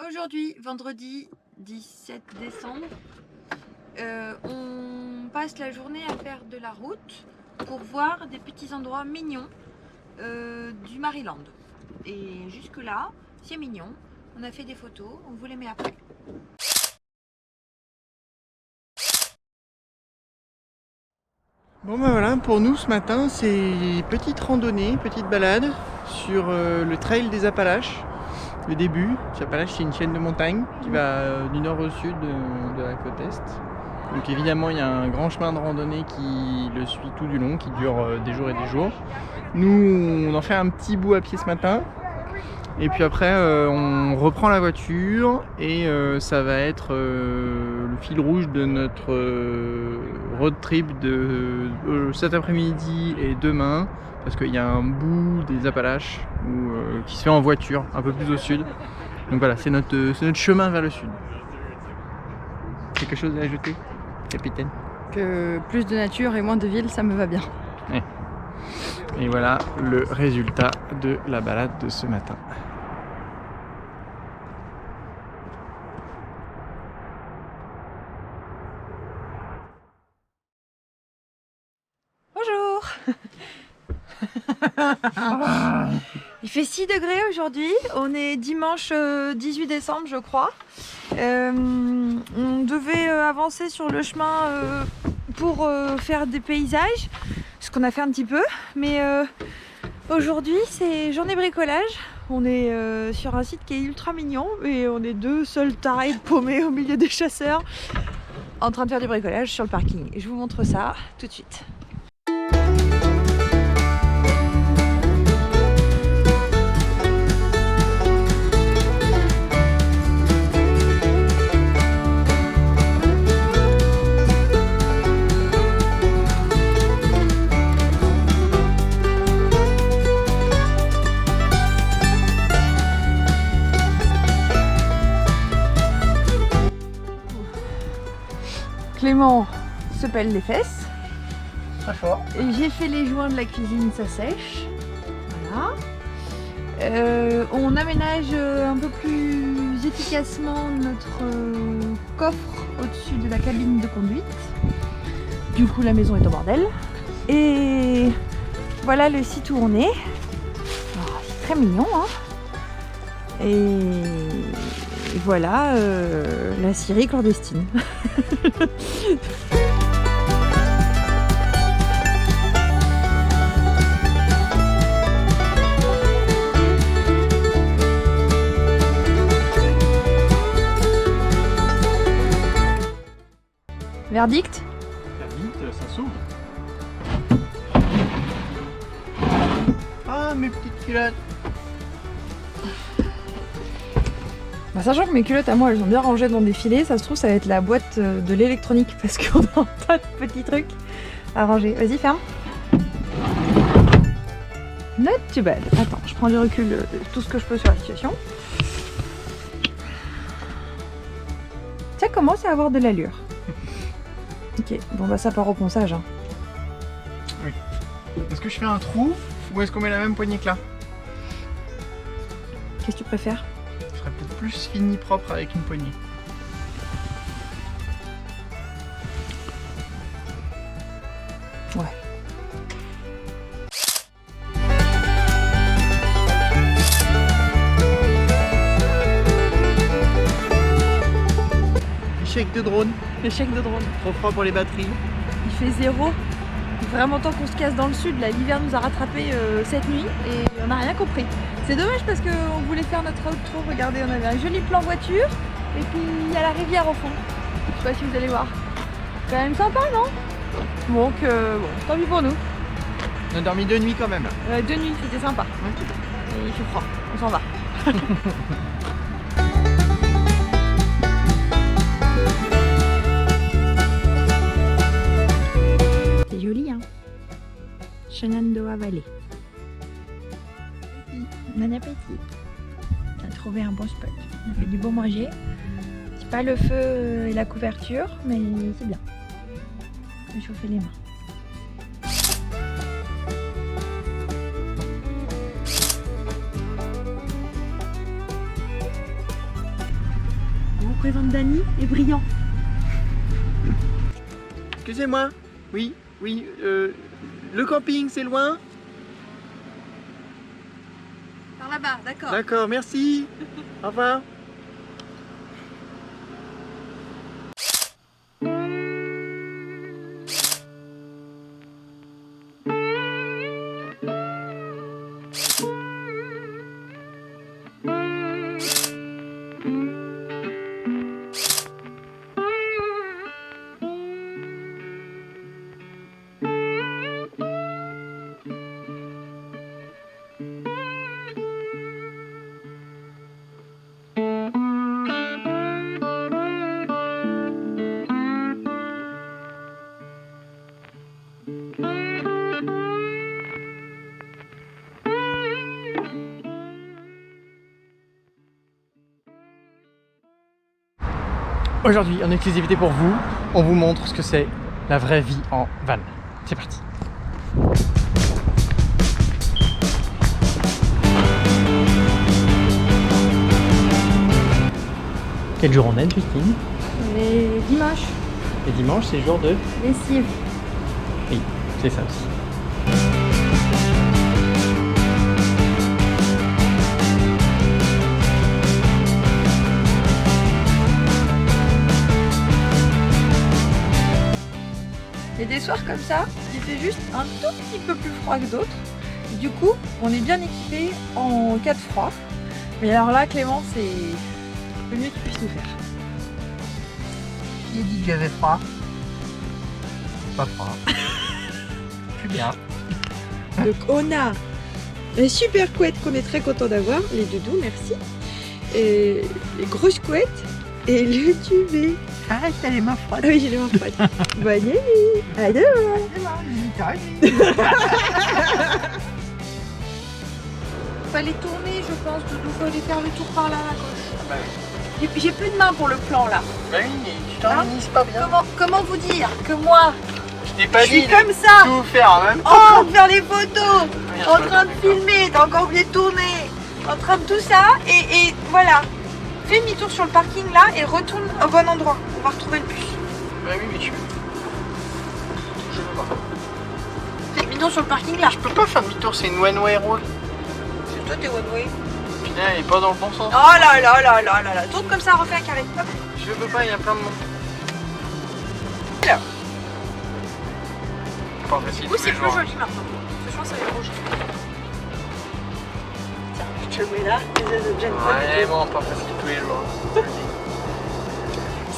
Aujourd'hui, vendredi 17 décembre, on passe la journée à faire de la route pour voir des petits endroits mignons du Maryland. Et jusque là, c'est mignon. On a fait des photos, on vous les met après. Bon ben voilà, pour nous ce matin, c'est petite randonnée, petite balade sur le trail des Appalaches. Le début, les Appalaches c'est une chaîne de montagnes qui va du nord au sud de la côte est. Donc évidemment il y a un grand chemin de randonnée qui le suit tout du long, qui dure des jours et des jours. Nous on en fait un petit bout à pied ce matin. Et puis après on reprend la voiture et ça va être le fil rouge de notre road trip de cet après-midi et demain, parce qu'il y a un bout des Appalaches qui se fait en voiture un peu plus au sud. Donc voilà, c'est notre chemin vers le sud. Quelque chose à ajouter, capitaine? Que plus de nature et moins de ville, ça me va bien. Ouais. Et voilà le résultat de la balade de ce matin. Bonjour. Il fait 6 degrés aujourd'hui, on est dimanche 18 décembre je crois. On devait avancer sur le chemin pour faire des paysages, ce qu'on a fait un petit peu, mais aujourd'hui c'est journée bricolage. On est sur un site qui est ultra mignon et on est deux seuls tarés paumés au milieu des chasseurs en train de faire du bricolage sur le parking. Et je vous montre ça tout de suite. Clément se pèle les fesses. Très fort. Et j'ai fait les joints de la cuisine, ça sèche. Voilà. On aménage un peu plus efficacement notre coffre au-dessus de la cabine de conduite. Du coup, la maison est au bordel. Et voilà le site où on est. Oh, c'est très mignon, hein. Et voilà la Syrie clandestine. Verdict? Verdict, ça s'ouvre. Ah, mes petites culottes. Bah, sachant que mes culottes à moi elles sont bien rangées dans des filets, ça se trouve ça va être la boîte de l'électronique parce qu'on a un tas de petits trucs à ranger. Vas-y, ferme. Not too bad. Attends, je prends du recul tout ce que je peux sur la situation. Ça commence à avoir de l'allure. Ok, bon bah ça part au ponçage. Hein. Oui. Est-ce que je fais un trou ou est-ce qu'on met la même poignée que là? Qu'est-ce que tu préfères? Ce serait peut-être plus fini propre avec une poignée. Ouais. Échec de drone. L'échec de drone. Trop froid pour les batteries. Il fait 0. Vraiment tant qu'on se casse dans le sud, là l'hiver nous a rattrapé cette nuit et on n'a rien compris. C'est dommage parce qu'on voulait faire notre outro, regardez, on avait un joli plan voiture et puis il y a la rivière au fond. Je sais pas si vous allez voir. Quand même sympa, non? Donc bon, tant pis pour nous. On a dormi 2 nuits quand même là. 2 nuits, c'était sympa. Et il fait froid, on s'en va. C'est joli, hein? Shenandoah Valley. Bon appétit. On a trouvé un bon spot. On a fait du bon manger. C'est pas le feu et la couverture, mais c'est bien. On va chauffer les mains. présente Dany et Brillant. Excusez-moi. Oui, oui. Le camping, c'est loin? Par là-bas, d'accord. D'accord, merci. Au revoir. Aujourd'hui, en exclusivité pour vous, on vous montre ce que c'est la vraie vie en van. C'est parti. Quel jour on est, Justine? Et dimanche, Et dimanche, c'est jour de... lessive. Oui, c'est ça aussi. Et des soirs comme ça, il fait juste un tout petit peu plus froid que d'autres. Du coup, on est bien équipé en cas de froid. Mais alors là, Clément, c'est le mieux qu'il puisse nous faire. Qui dit que j'avais froid? Pas froid. Je suis bien. Donc on a une super couette qu'on est très content d'avoir, les doudous, merci. Et les grosses couettes et le duvet. Arrête, t'as les mains froides. Ah oui, j'ai les mains froides. Bonne nuit. À demain. Fallait tourner, je pense, Doudou. Fallait faire le tour par là, à gauche. J'ai plus de main pour le plan là. Bah oui, mais tu t'organises pas bien. Comment vous dire que moi, Je t'ai pas je suis dit comme ça, de tout faire en même temps. en train de faire les photos, en train de filmer, t'as encore oublié de tourner, en train de tout ça, et voilà. Fais demi-tour sur le parking là et retourne au bon endroit. On va retrouver le bus. Bah oui, mais je peux pas. Fais demi-tour sur le parking là. Je peux pas faire demi-tour, c'est une one-way road. C'est toi, t'es one way. Puis là, elle est pas dans le bon sens. Oh là là là là là là. Tourne comme ça, refais un carré. Hop. Je peux pas, il y a plein de monde. Alors. Pas facile Du tous coup, c'est les plus jours. joli maintenant. Ce soir, ça va être rouge. Tiens, je te le mets là. J'aime pas du Ouais, tout. bon, pas facile tous les jours.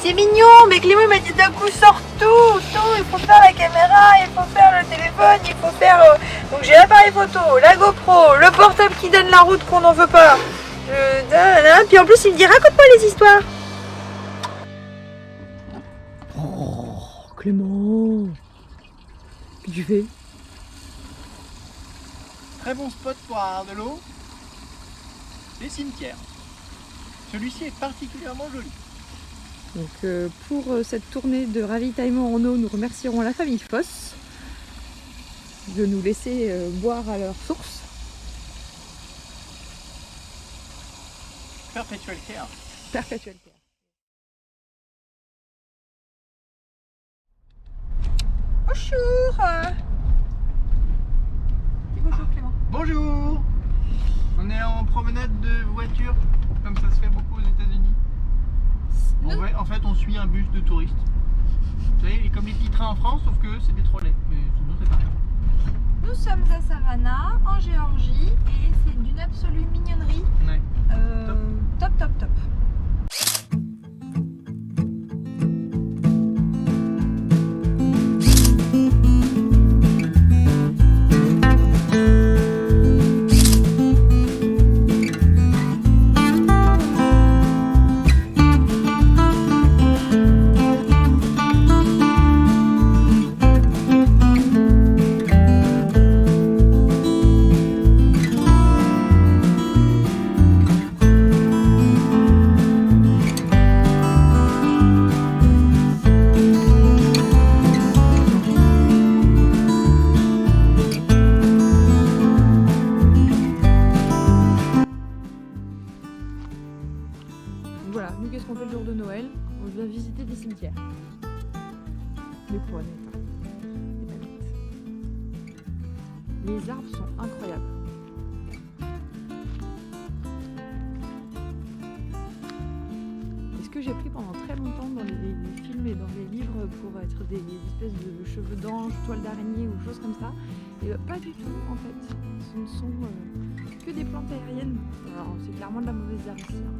C'est mignon, mais Clément m'a dit d'un coup sort tout. Il faut faire la caméra, il faut faire le téléphone, il faut faire... Donc j'ai l'appareil photo, la GoPro, le portable qui donne la route qu'on n'en veut pas. Puis en plus il me dit raconte-moi les histoires. Oh, Clément. Qu'est-ce que tu fais? Très bon spot pour avoir de l'eau. Les cimetières. Celui-ci est particulièrement joli. Donc pour cette tournée de ravitaillement en eau, nous remercierons la famille Foss de nous laisser boire à leur source. Perpetual care. Perpétuel care. Bonjour. Dis bonjour Clément. Bonjour. On est en promenade de voiture, comme ça se fait beaucoup aux États-Unis. En fait, on suit un bus de touristes. Vous savez, comme les petits trains en France, sauf que c'est des trolleys. Mais sinon, c'est pas rien. Nous sommes à Savannah, en Géorgie, et c'est d'une absolue mignonnerie. Ouais. Top, top, top. voilà, nous qu'est-ce qu'on fait le jour de Noël? On vient visiter des cimetières. Mais pas honnête, hein. C'est pas bête. Les arbres sont incroyables. Et ce que j'ai pris pendant très longtemps dans les films et dans les livres pour être des espèces de cheveux d'ange, toiles d'araignée ou choses comme ça, et pas du tout en fait. Ce ne sont que des plantes aériennes. Alors c'est clairement de la mauvaise herbe ici, hein.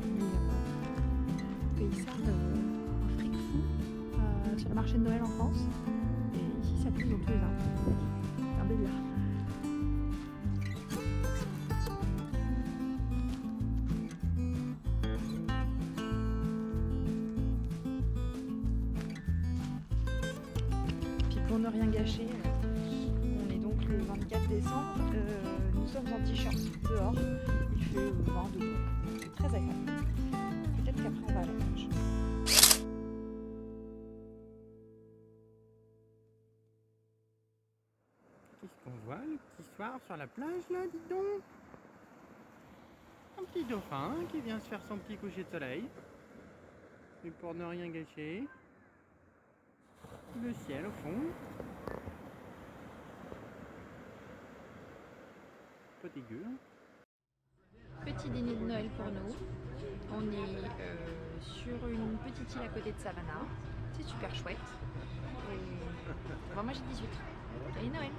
Mais paye ça un fric fou sur le marché de Noël en France. Et ici ça pousse dans tous les arbres. C'est un délire. Puis pour ne rien gâcher, on est donc le 24 décembre, nous sommes en t-shirt dehors, il fait 20 degrés, c'est très agréable. Peut-être qu'après on va à la plage. Qu'est-ce qu'on voit le petit soir sur la plage là, dis donc? Un petit dauphin qui vient se faire son petit coucher de soleil. Et pour ne rien gâcher, le ciel au fond. Pas dégueu. Petit dîner de Noël pour nous. On est sur une petite île à côté de Savannah. C'est super chouette. Et... Bon, moi j'ai 18. Joyeux Noël!